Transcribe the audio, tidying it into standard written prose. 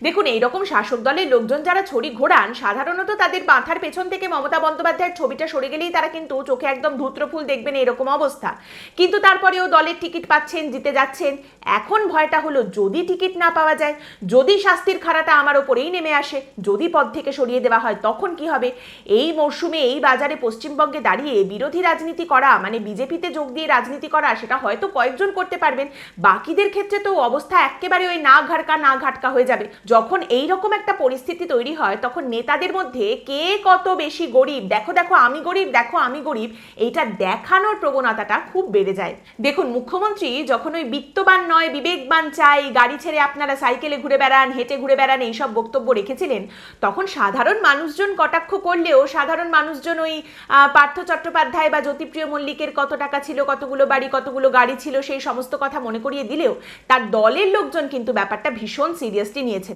দেখুন, এইরকম শাসক দলের লোকজন যারা ছড়ি ঘোরান, সাধারণত তাদের মাথার পেছন থেকে মমতা বন্দ্যোপাধ্যায়ের ছবিটা সরে গেলেই তারা কিন্তু চোখে একদম ধূত্রফুল দেখবেন, এরকম অবস্থা। কিন্তু তারপরেও দলের টিকিট পাচ্ছেন, জিতে যাচ্ছেন। এখন ভয়টা হলো যদি টিকিট না পাওয়া যায়, যদি শাস্তির খাড়াটা আমার ওপরেই নেমে আসে, যদি পদ থেকে সরিয়ে দেওয়া হয়, তখন কি হবে? এই মরশুমে এই বাজারে পশ্চিমবঙ্গে দাঁড়িয়ে বিরোধী রাজনীতি করা মানে বিজেপিতে যোগ দিয়ে রাজনীতি করা, সেটা হয়তো কয়েকজন করতে পারবেন, বাকিদের ক্ষেত্রে তো অবস্থা একেবারে ওই না ঘাটকা না ঘাটকা হয়ে যাবে। যখন এই রকম একটা পরিস্থিতি তৈরি হয়, তখন নেতাদের মধ্যে কে কত বেশি গরিব, দেখো দেখো আমি গরিব, দেখো আমি গরিব, এইটা দেখানোর প্রবণতাটা খুব বেড়ে যায়। দেখুন, মুখ্যমন্ত্রী যখন ওই বিত্তবান নয় বিবেকবান চাই, গাড়ি ছেড়ে আপনারা সাইকেলে ঘুরে বেড়ান, হেঁটে ঘুরে বেড়ান, এইসব বক্তব্য রেখেছিলেন, তখন সাধারণ মানুষজন কটাক্ষ করলেও সাধারণ মানুষজন ওই পার্থ চট্টোপাধ্যায় বা জ্যোতিপ্রিয় মল্লিকের কত টাকা ছিল, কতগুলো বাড়ি, কতগুলো গাড়ি ছিল, সেই সমস্ত কথা মনে করিয়ে দিলেও তার দলের লোকজন কিন্তু ব্যাপারটা ভীষণ সিরিয়াসলি নিয়েছে।